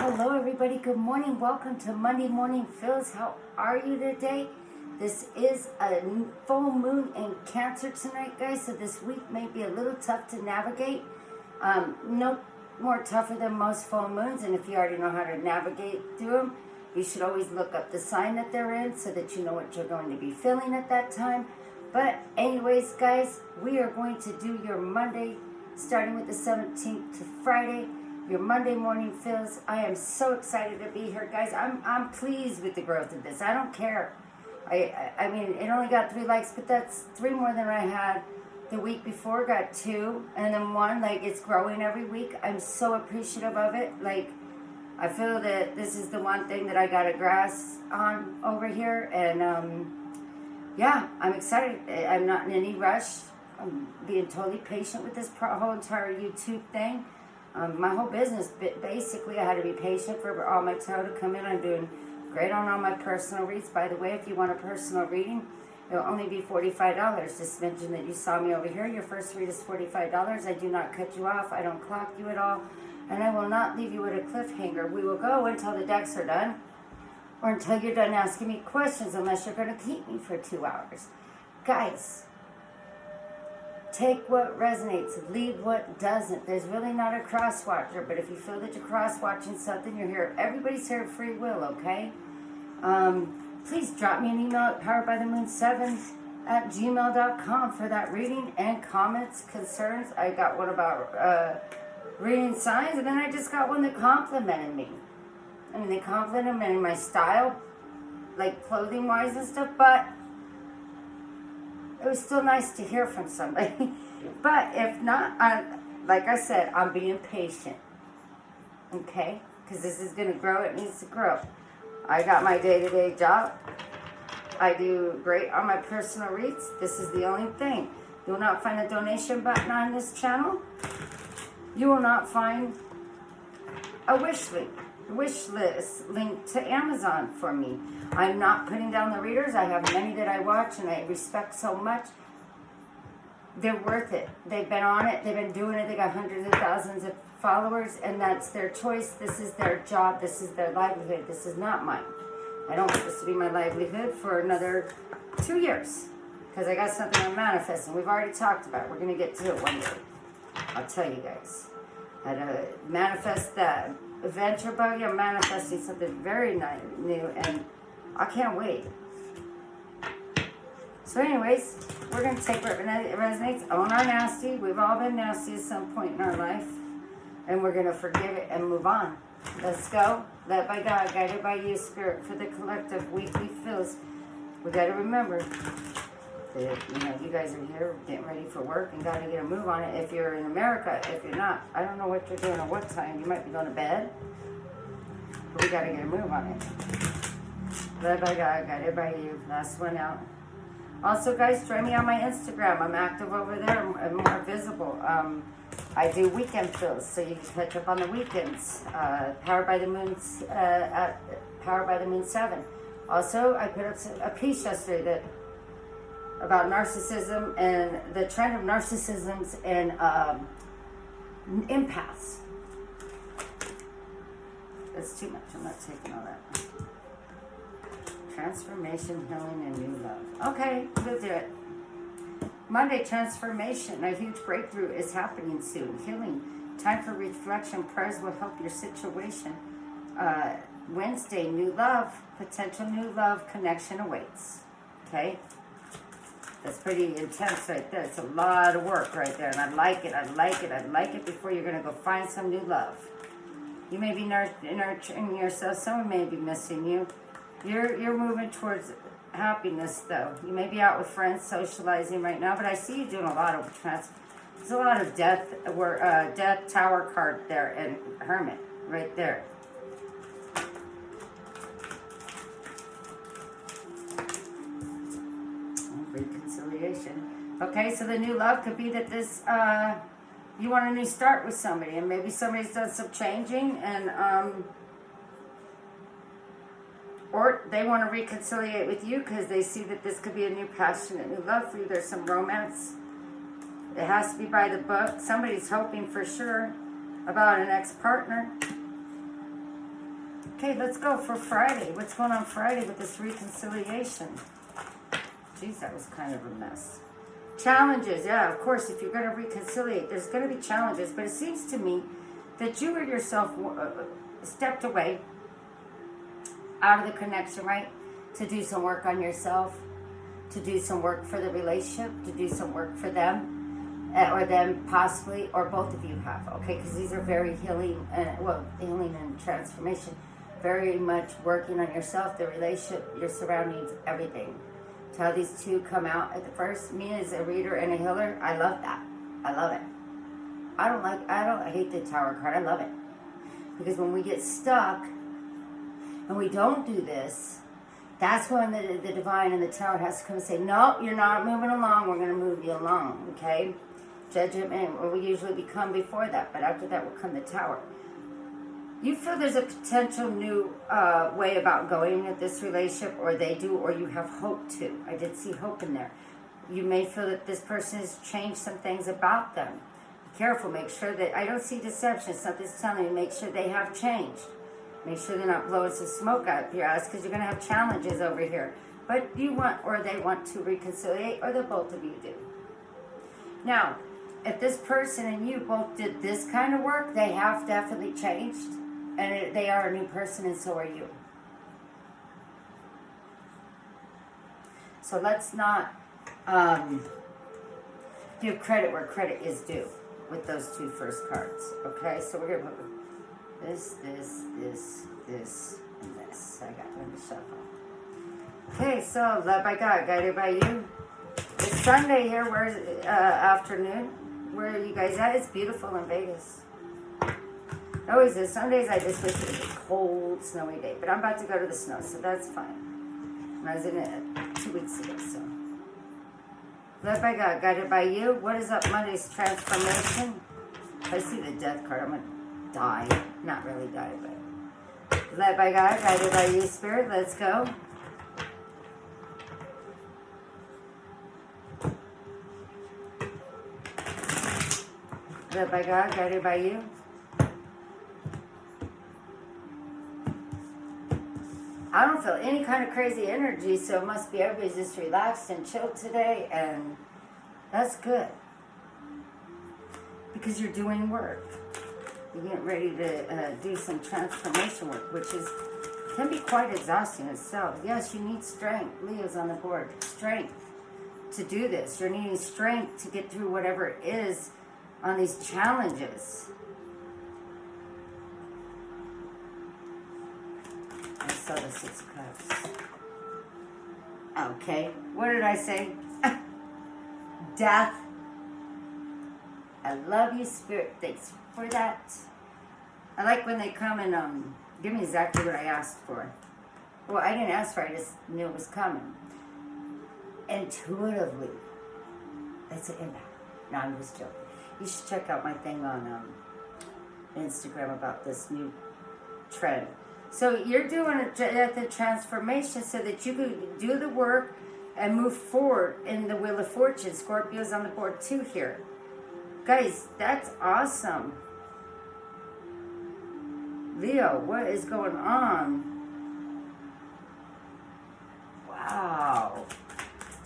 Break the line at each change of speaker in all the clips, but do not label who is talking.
Hello everybody, good morning. Welcome to Monday Morning Feels. How are you today? This is a full moon in Cancer tonight, guys, so this week may be a little tough to navigate. No more tougher than most full moons, and if you already know how to navigate through them, you should always look up the sign that they're in so that you know what you're going to be feeling at that time. But anyways, guys, we are going to do your Monday, starting with the 17th to Friday. Your Monday morning feels. I am so excited to be here, guys. I'm pleased with the growth of this. I don't care. I mean, it only got 3 likes, but that's 3 more than I had the week before. Got 2, and then 1. Like, it's growing every week. I'm so appreciative of it. Like, I feel that this is the one thing that I got a grasp on over here, and yeah, I'm excited. I'm not in any rush. I'm being totally patient with this whole entire YouTube thing. My whole business, basically, I had to be patient for all my tarot to come in. I'm doing great on all my personal reads. By the way, if you want a personal reading, it'll only be $45. Just mention that you saw me over here. Your first read is $45. I do not cut you off. I don't clock you at all. And I will not leave you with a cliffhanger. We will go until the decks are done, or until you're done asking me questions, unless you're going to keep me for 2 hours. Guys, take what resonates, leave what doesn't. There's really not a cross-watcher, but if you feel that you're cross-watching something, you're here. Everybody's here at free will, okay? Please drop me an email at poweredbythemoon7@gmail.com for that reading and comments, concerns. I got one about reading signs, and then I just got one that complimented me. I mean, they complimented my style, like clothing-wise and stuff, but it was still nice to hear from somebody. But if not, like I said, I'm being patient. Okay? Because this is going to grow. It needs to grow. I got my day-to-day job. I do great on my personal reads. This is the only thing. You will not find a donation button on this channel. You will not find a wish list link to Amazon for me. I'm not putting down the readers. I have many that I watch and I respect so much. They're worth it. They've been on it. They've been doing it. They got hundreds of thousands of followers, and that's their choice. This is their job. This is their livelihood. This is not mine. I don't want this to be my livelihood for another 2 years, because I got something I'm manifesting. We've already talked about it. We're going to get to it one day. I'll tell you guys how to manifest that adventure buggy. I'm manifesting something very new, and I can't wait. So anyways, we're going to take what resonates, own our nasty. We've all been nasty at some point in our life, and we're going to forgive it and move on. Let's go. Led by God, guided by you, Spirit, for the collective weekly feels. We got to remember that, you guys are here getting ready for work and got to get a move on it. If you're in America, if you're not, I don't know what you're doing or what time. You might be going to bed, but we got to get a move on it. Led by God, guided by you. Last one out. Also, guys, join me on my Instagram. I'm active over there. I'm more visible. I do weekend fills, so you can catch up on the weekends. Powered by the Moon's at Powered by the Moon 7. Also, I put up a piece yesterday about narcissism and the trend of narcissisms and empaths. That's too much. I'm not taking all that. Transformation, healing, and new love. Okay, we'll do it. Monday, transformation. A huge breakthrough is happening soon. Healing. Time for reflection. Prayers will help your situation. Wednesday, new love. Potential new love connection awaits. Okay? That's pretty intense right there. It's a lot of work right there. And I like it. I like it. I like it before you're going to go find some new love. You may be nurturing yourself. Someone may be missing you. You're moving towards happiness, though. You may be out with friends socializing right now, but I see you doing a lot of there's a lot of death tower card there and hermit right there. Reconciliation. Okay, so the new love could be that this you want a new start with somebody, and maybe somebody's done some changing, and or they want to reconciliate with you because they see that this could be a new passionate new love for you. There's some romance. It has to be by the book. Somebody's hoping for sure about an ex-partner. Okay, let's go for Friday. What's going on Friday with this reconciliation? Geez, that was kind of a mess. Challenges, yeah, of course, if you're going to reconciliate, there's going to be challenges, but it seems to me that you or yourself stepped away out of the connection, right? To do some work on yourself, to do some work for the relationship, to do some work for them, or them possibly, or both of you have, okay? Because these are very healing, healing and transformation. Very much working on yourself, the relationship, your surroundings, everything. To how these two come out at the first. Me as a reader and a healer, I love that. I love it. I hate the Tower card. I love it. Because when we get stuck and we don't do this, that's when the divine and the Tower has to come and say, no, you're not moving along. We're going to move you along, okay? Judgment, or we usually become before that, but after that will come the Tower. You feel there's a potential new way about going with this relationship, or they do, or you have hope to. I did see hope in there. You may feel that this person has changed some things about them. Be careful, make sure that, I don't see deception, something's telling you, make sure they have changed. Make sure they're not blowing some smoke out your ass, because you're going to have challenges over here. But you want, or they want to reconciliate, or the both of you do. Now, if this person and you both did this kind of work, they have definitely changed. And they are a new person, and so are you. So let's not give credit where credit is due with those two first cards. Okay, so we're going to put this, and this. I got one to shuffle. Okay, so led by God, guided by you. It's Sunday here. Where's afternoon? Where are you guys at? It's beautiful in Vegas. It always is. Some days I just wish it was a cold, snowy day. But I'm about to go to the snow, so that's fine. I was in it 2 weeks ago, so. Led by God, guided by you. What is up Monday's transformation? If I see the death card, I'm going to die. Not really die, but. Led by God, guided by you, Spirit. Let's go. Led by God, guided by you. I don't feel any kind of crazy energy, so it must be everybody's just relaxed and chilled today, and that's good. Because you're doing work. You're getting ready to do some transformation work, which can be quite exhausting itself. Yes, you need strength. Leo's on the board. Strength to do this. You're needing strength to get through whatever it is on these challenges. I saw the 6 cups. Okay, what did I say? Death. I love you, Spirit. Thanks for that. I like when they come and give me exactly what I asked for. Well, I didn't ask for it, I just knew it was coming. Intuitively. That's an impact. No, I'm just joking. You should check out my thing on Instagram about this new trend. So you're doing the transformation so that you can do the work and move forward in the Wheel of Fortune. Scorpio's on the board too here. Guys, that's awesome. Leo, what is going on? Wow.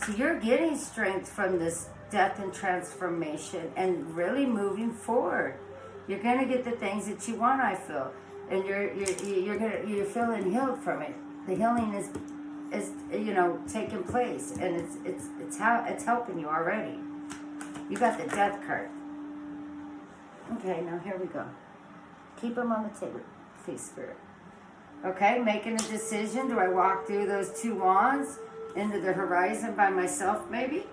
So you're getting strength from this death and transformation and really moving forward. You're going to get the things that you want, I feel. And you're feeling healed from it. The healing is taking place, and it's helping you already. You got the death card. Okay, now here we go. Keep them on the table, please, Spirit. Okay, making a decision. Do I walk through those 2 wands into the horizon by myself, maybe?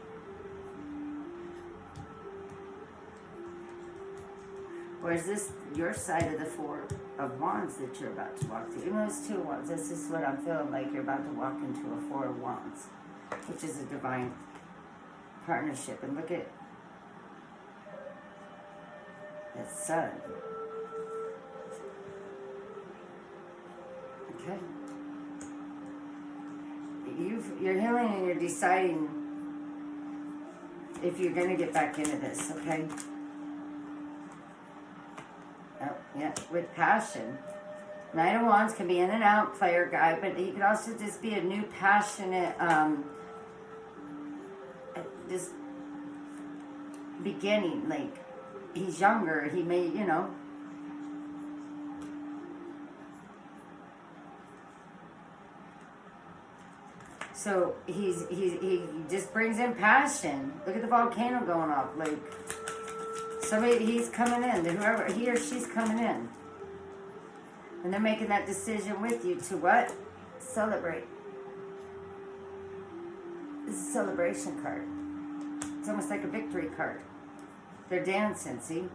Or is this your side of the 4 of wands that you're about to walk through? Even though it's 2 wands, this is what I'm feeling like. You're about to walk into a 4 of wands, which is a divine partnership. And look at that sun. Okay. You're healing and you're deciding if you're going to get back into this, okay? Oh, yeah, with passion. Knight of Wands can be in and out player guy, but he could also just be a new passionate, just beginning. Like, he's younger. He may, you know. So he just brings in passion. Look at the volcano going off. Like, somebody, he's coming in. Whoever, he or she's coming in. And they're making that decision with you to what? Celebrate. This is a celebration card. It's almost like a victory card. They're dancing, see?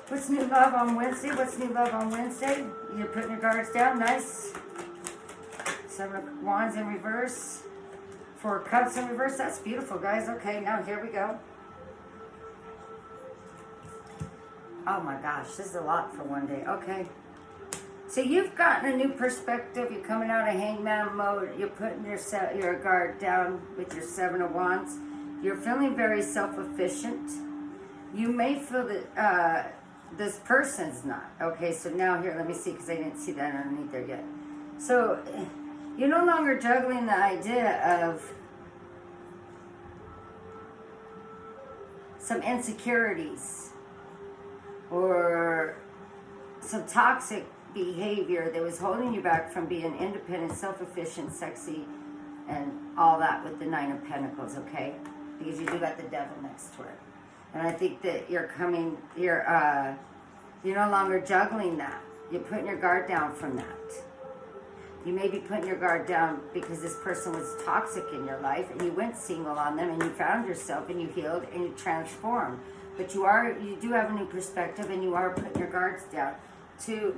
What's new love on Wednesday? What's new love on Wednesday? You're putting your guards down. Nice. 7 of Wands in reverse. 4 of Cups in reverse. That's beautiful, guys. Okay, now here we go. Oh my gosh, this is a lot for one day. Okay. So you've gotten a new perspective. You're coming out of hangman mode. You're putting your guard down with your 7 of Wands. You're feeling very self-efficient. You may feel that this person's not. Okay, so now here, let me see, because I didn't see that underneath there yet. So you're no longer juggling the idea of some insecurities or some toxic behavior that was holding you back from being independent, self-efficient, sexy, and all that with the 9 of Pentacles, okay? Because you do got the devil next to it. And I think that you're no longer juggling that. You're putting your guard down from that. You may be putting your guard down because this person was toxic in your life and you went single on them and you found yourself and you healed and you transformed. But you do have a new perspective and you are putting your guards down to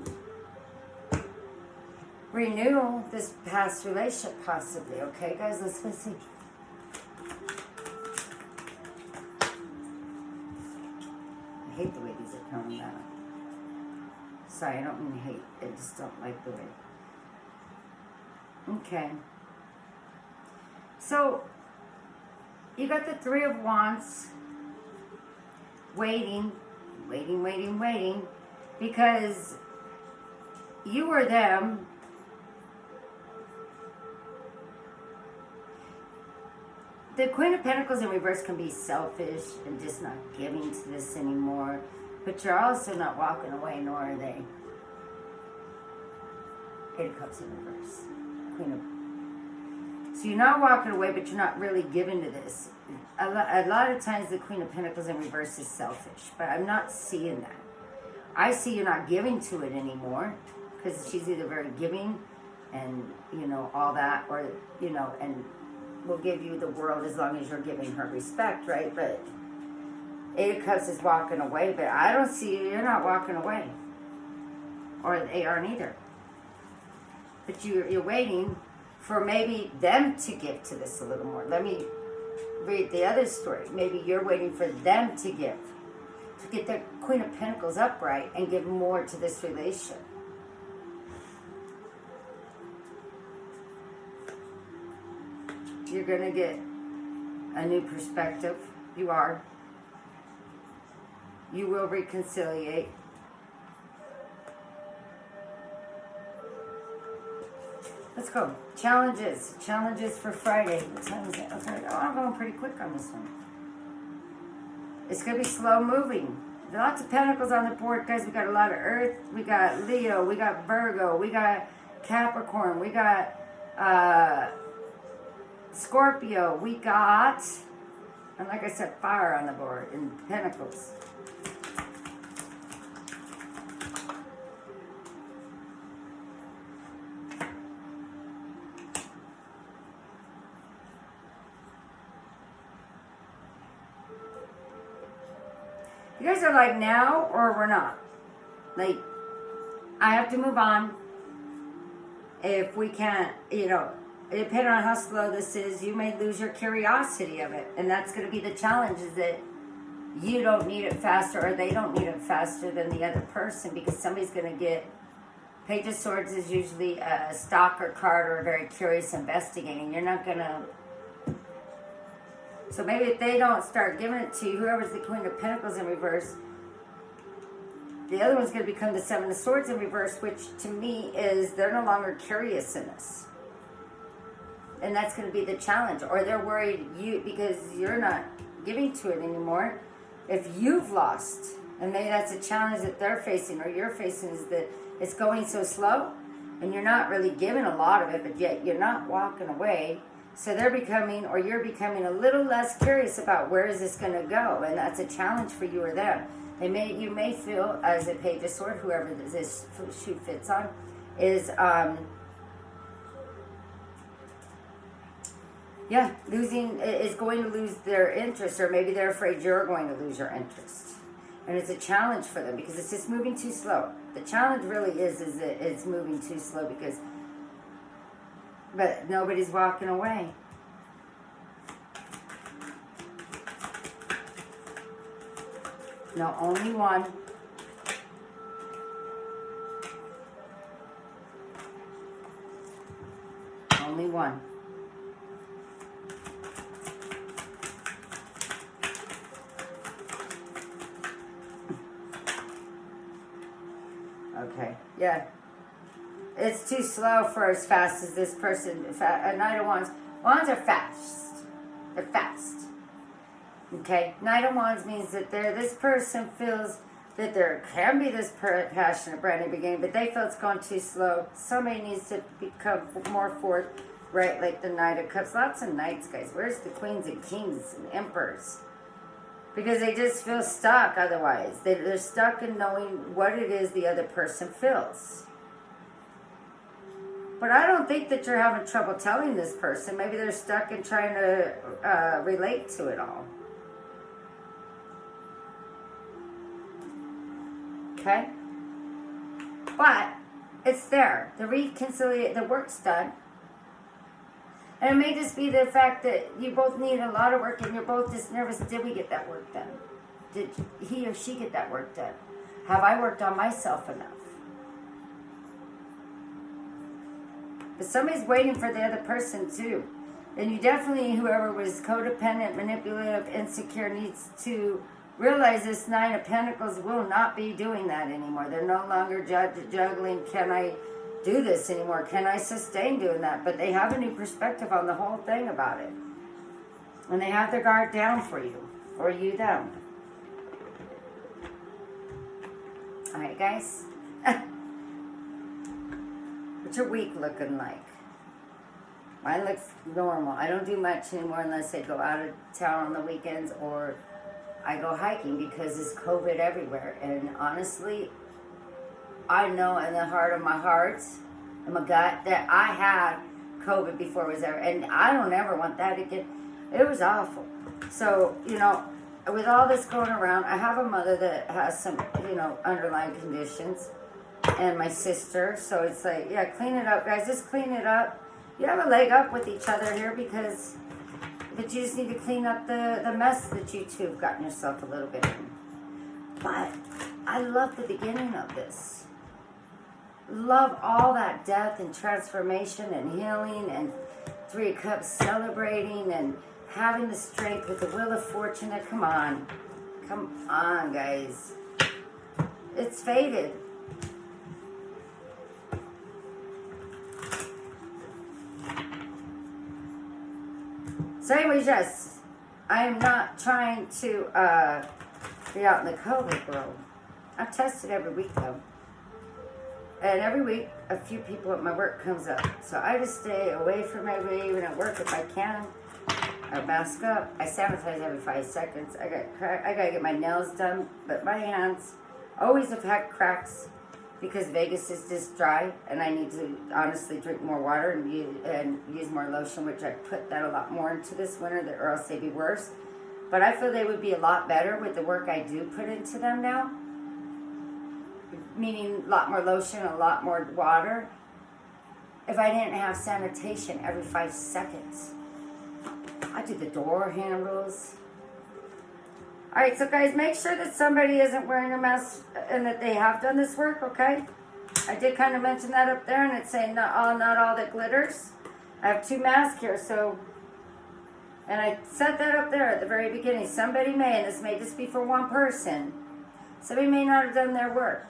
renew this past relationship possibly. Okay, guys, let's go see. I hate the way these are coming out. Sorry, I don't mean hate. I just don't like the way. Okay. So, you got the 3 of Wands. Waiting, because you or them the Queen of Pentacles in reverse can be selfish and just not giving to this anymore, but you're also not walking away, nor are they. 8 of Cups in reverse. Queen of... So you're not walking away, but you're not really giving to this. A lot of times the Queen of Pentacles in reverse is selfish, but I'm not seeing that. I see you're not giving to it anymore, because she's either very giving and, you know, all that, or, you know, and will give you the world as long as you're giving her respect, right? But 8 of Cups is walking away, but I don't see you. You're not walking away. Or they aren't either. But you're waiting for maybe them to give to this a little more. Let me read the other story. Maybe you're waiting for them to give. To get the Queen of Pentacles upright and give more to this relationship. You're going to get a new perspective. You are. You will reconciliate. Let's go. Challenges. Challenges for Friday. What time is it? Okay. Oh, I'm going pretty quick on this one. It's going to be slow moving. Lots of pentacles on the board, guys. We got a lot of Earth. We got Leo. We got Virgo. We got Capricorn. We got Scorpio. We got, and like I said, fire on the board in pentacles. You guys are like, now or we're not. Like, I have to move on. If we can't, you know, depending on how slow this is, you may lose your curiosity of it. And that's going to be the challenge, is that you don't need it faster, or they don't need it faster than the other person, because somebody's going to get... Page of Swords is usually a stalker card or a very curious investigating. You're not going to So maybe if they don't start giving it to you, whoever's the Queen of Pentacles in reverse, the other one's going to become the Seven of Swords in reverse, which to me is they're no longer curious in this. And that's going to be the challenge. Or they're worried you because you're not giving to it anymore. If you've lost, and maybe that's a challenge that they're facing or you're facing, is that it's going so slow and you're not really giving a lot of it, but yet you're not walking away. So they're becoming, or you're becoming a little less curious about where is this going to go. And that's a challenge for you or them. You may feel, as a Page of Swords, whoever this shoe fits on, is, is going to lose their interest, or maybe they're afraid you're going to lose your interest. And it's a challenge for them because it's just moving too slow. The challenge really is that it's moving too slow but nobody's walking away. No, only one. Only one. Okay, yeah. It's too slow for as fast as this person. A Knight of Wands. Wands are fast. They're fast. Okay? Knight of Wands means that this person feels that there can be this passionate brand new beginning, but they feel it's gone too slow. Somebody needs to become more forthright, like the Knight of Cups. Lots of Knights, guys. Where's the Queens and Kings and Emperors? Because they just feel stuck otherwise. They're stuck in knowing what it is the other person feels. But I don't think that you're having trouble telling this person. Maybe they're stuck in trying to relate to it all. Okay? But it's there. The work's done. And it may just be the fact that you both need a lot of work and you're both just nervous. Did we get that work done? Did he or she get that work done? Have I worked on myself enough? But somebody's waiting for the other person too. And you definitely, whoever was codependent, manipulative, insecure, needs to realize this Nine of Pentacles will not be doing that anymore. They're no longer juggling, can I do this anymore? Can I sustain doing that? But they have a new perspective on the whole thing about it. And they have their guard down for you. Or you them. Alright, guys. What's your week looking like? Mine looks normal. I don't do much anymore unless I go out of town on the weekends or I go hiking because there's COVID everywhere. And honestly, I know in the heart of my heart, in my gut, that I had COVID before it was ever. And I don't ever want that again. It was awful. So, with all this going around, I have a mother that has some, underlying conditions. And my sister. So it's like, yeah, clean it up, guys. Just clean it up. You have a leg up with each other here but you just need to clean up the mess that you two have gotten yourself a little bit in. But I love the beginning of this. Love all that death and transformation and healing and Three of Cups celebrating and having the strength with the Wheel of Fortune. Come on. Come on, guys. It's faded. So anyways, yes, I am not trying to be out in the COVID world. I'm tested every week, though. And every week, a few people at my work comes up. So I just stay away from everybody, even at work if I can. I mask up. I sanitize every 5 seconds. I gotta get my nails done, but my hands always have had cracks because Vegas is just dry, and I need to honestly drink more water and use more lotion, which I put that a lot more into this winter, or else they'd be worse. But I feel they would be a lot better with the work I do put into them now, meaning a lot more lotion, a lot more water, if I didn't have sanitation every 5 seconds. I do the door handles. Alright, so guys, make sure that somebody isn't wearing a mask and that they have done this work, okay? I did kind of mention that up there, and it's saying not all that glitters. I have 2 masks here, so And I set that up there at the very beginning. Somebody may, and this may just be for one person, somebody may not have done their work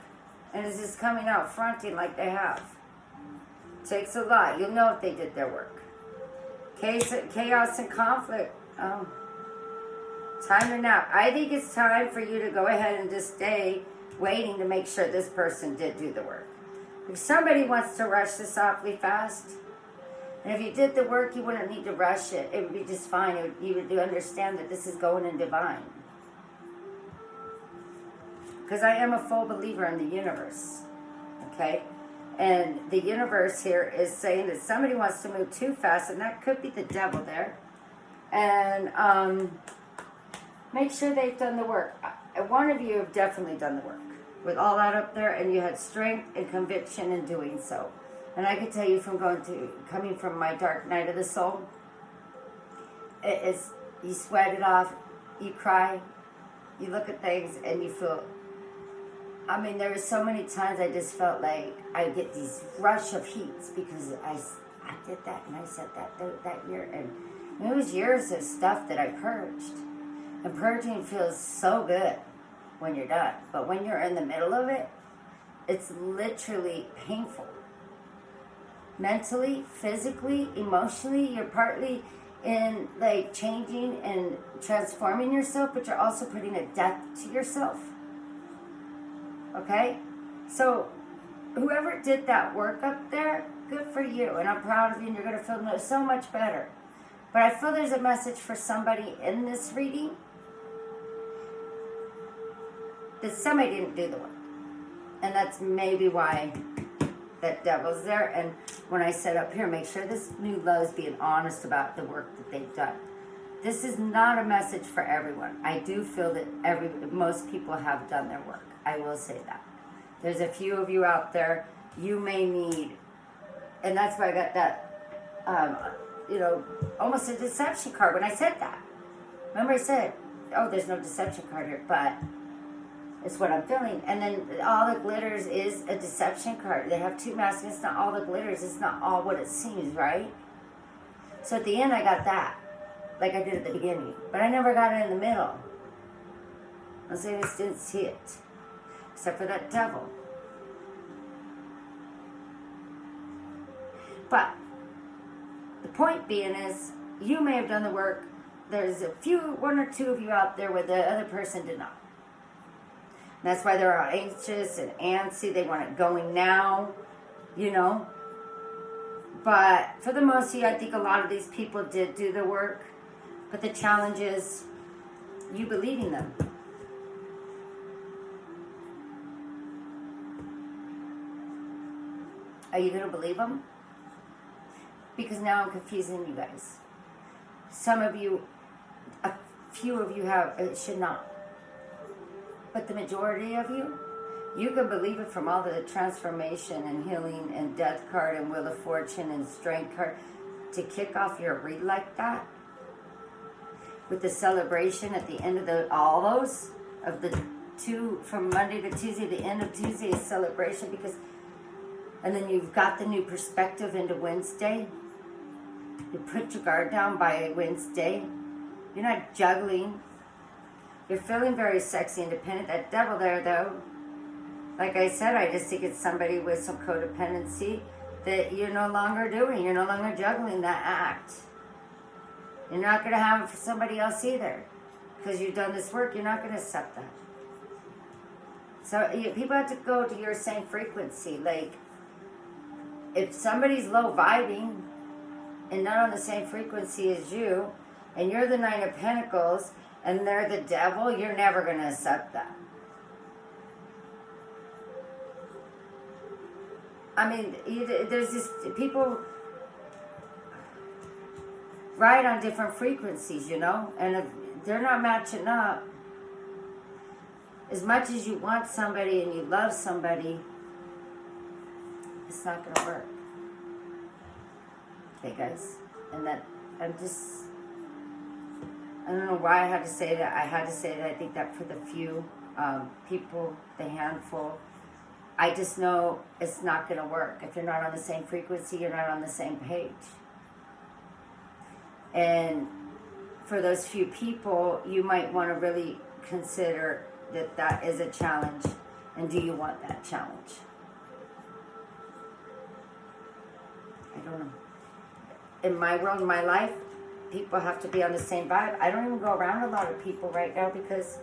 and is just coming out fronting like they have. Takes a lot. You'll know if they did their work. Chaos and conflict. Time to nap. I think it's time for you to go ahead and just stay waiting to make sure this person did do the work. If somebody wants to rush this awfully fast, and if you did the work, you wouldn't need to rush it. It would be just fine. You would understand that this is going in divine. Because I am a full believer in the universe. Okay? And the universe here is saying that somebody wants to move too fast, and that could be the devil there. And make sure they've done the work. One of you have definitely done the work. With all that up there, and you had strength and conviction in doing so. And I can tell you from coming from my dark night of the soul, you sweat it off, you cry, you look at things, and you feel. I mean, there were so many times I just felt like I get these rush of heats because I did that and I said that year, and it was years of stuff that I purged. And purging feels so good when you're done, but when you're in the middle of it, it's literally painful. Mentally, physically, emotionally, you're partly in like changing and transforming yourself, but you're also putting a death to yourself. Okay? So whoever did that work up there, good for you, and I'm proud of you, and you're going to feel so much better. But I feel there's a message for somebody in this reading that somebody didn't do the work. And that's maybe why that devil's there. And when I said up here, make sure this new love is being honest about the work that they've done. This is not a message for everyone. I do feel that most people have done their work. I will say that. There's a few of you out there, you may need, and that's why I got that, almost a deception card when I said that. Remember I said, oh, there's no deception card here, but it's what I'm feeling. And then all the glitters is a deception card. They have two masks. It's not all the glitters. It's not all what it seems, right? So at the end, I got that, like I did at the beginning. But I never got it in the middle. I just didn't see it, except for that devil. But the point being is, you may have done the work. There's one or two of you out there where the other person did not. And that's why they're all anxious and antsy. They want it going now, But for the most of you, I think a lot of these people did do the work. But the challenge is you believing them. Are you going to believe them? Because now I'm confusing you guys. Some of you, a few of you should not. But the majority of you, you can believe it from all the transformation and healing and death card and Wheel of Fortune and strength card to kick off your read like that. With the celebration at the end of all those, of the two, from Monday to Tuesday, the end of Tuesday is celebration and then you've got the new perspective into Wednesday. You put your guard down by Wednesday. You're not juggling. You're feeling very sexy, independent. That devil there, though, like I said, I just think it's somebody with some codependency that you're no longer doing. You're no longer juggling that act. You're not going to have it for somebody else either. Because you've done this work, you're not going to accept that. So people have to go to your same frequency. Like, if somebody's low vibing and not on the same frequency as you, and you're the Nine of Pentacles, and they're the devil, you're never going to accept that. I mean, there's just people ride on different frequencies, and if they're not matching up, as much as you want somebody and you love somebody, it's not going to work. Okay, guys? And I don't know why I had to say that. I had to say that. I think that for the few people, the handful, I just know it's not going to work. If you're not on the same frequency, you're not on the same page. And for those few people, you might want to really consider that that is a challenge. And do you want that challenge? I don't know. In my world, in my life, people have to be on the same vibe. I don't even go around a lot of people right now because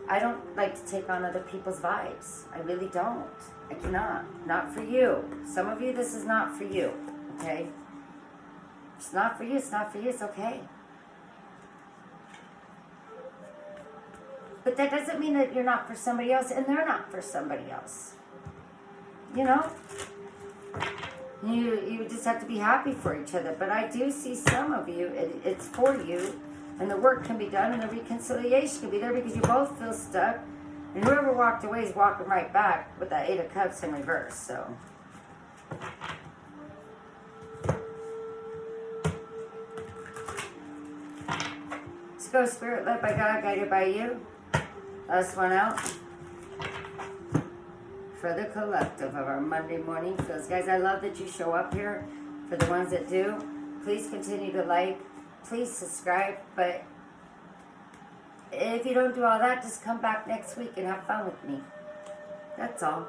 I don't like to take on other people's vibes. I really don't. I cannot. Not for you. Some of you, this is not for you. Okay? It's not for you. It's not for you. It's okay. But that doesn't mean that you're not for somebody else and they're not for somebody else. You know? You just have to be happy for each other. But I do see some of you, it's for you, and the work can be done, and the reconciliation can be there because you both feel stuck. And whoever walked away is walking right back with that 8 of Cups in reverse. So, let's go, Spirit, led by God, guided by you. Last one out. For the collective of our Monday morning feels. Guys, I love that you show up here. For the ones that do, please continue to like. Please subscribe. But if you don't do all that, just come back next week and have fun with me. That's all.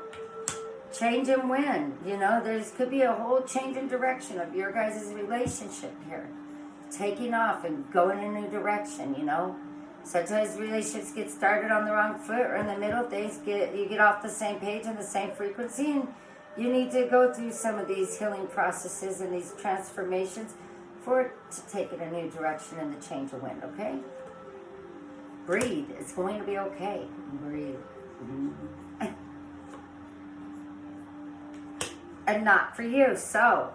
Change and win. You know, could be a whole change in direction of your guys' relationship here. Taking off and going in a new direction, you know. Sometimes relationships get started on the wrong foot or in the middle. You get off the same page and the same frequency, and you need to go through some of these healing processes and these transformations for it to take it a new direction and the change of wind, okay? Breathe. It's going to be okay. Breathe. And not for you. So,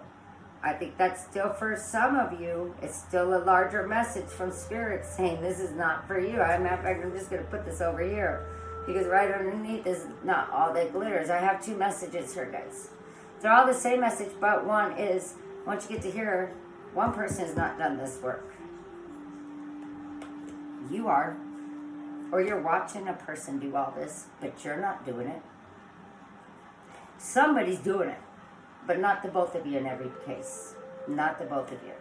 I think that's still for some of you. It's still a larger message from Spirit saying this is not for you. I'm just going to put this over here because right underneath is not all that glitters. I have 2 messages here, guys. They're all the same message, but one is, once you get to here, one person has not done this work. You are. Or you're watching a person do all this, but you're not doing it. Somebody's doing it. But not the both of you in every case. Not the both of you.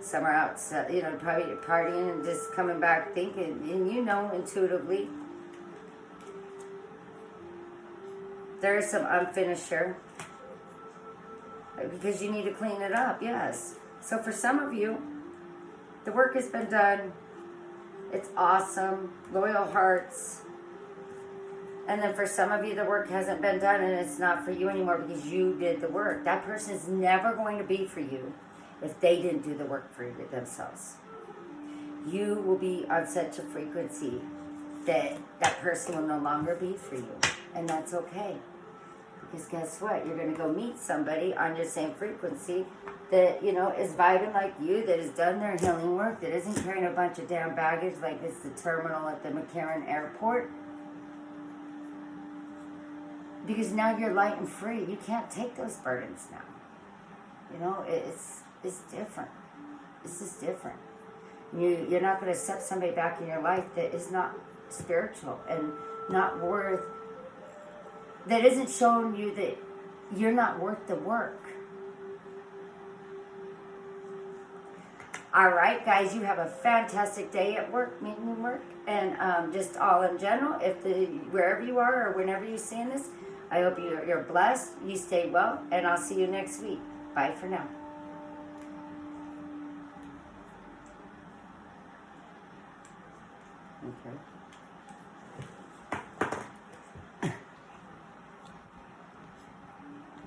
Some are out, probably partying and just coming back thinking, and you know intuitively. There's some unfinished here. Because you need to clean it up, yes. So for some of you, the work has been done. It's awesome. Loyal hearts. And then for some of you, the work hasn't been done and it's not for you anymore because you did the work. That person is never going to be for you if they didn't do the work for themselves. You will be on such a frequency that that person will no longer be for you. And that's okay. Because guess what? You're going to go meet somebody on your same frequency that, is vibing like you, that has done their healing work, that isn't carrying a bunch of damn baggage like it's the terminal at the McCarran Airport. Because now you're light and free. You can't take those burdens now. It's different. This is different. You're not going to accept somebody back in your life that is not spiritual and not worth, that isn't showing you that you're not worth the work. All right, guys, you have a fantastic day at work, meeting work, and just all in general. Wherever you are or whenever you're seeing this, I hope you're blessed, you stay well, and I'll see you next week. Bye for now.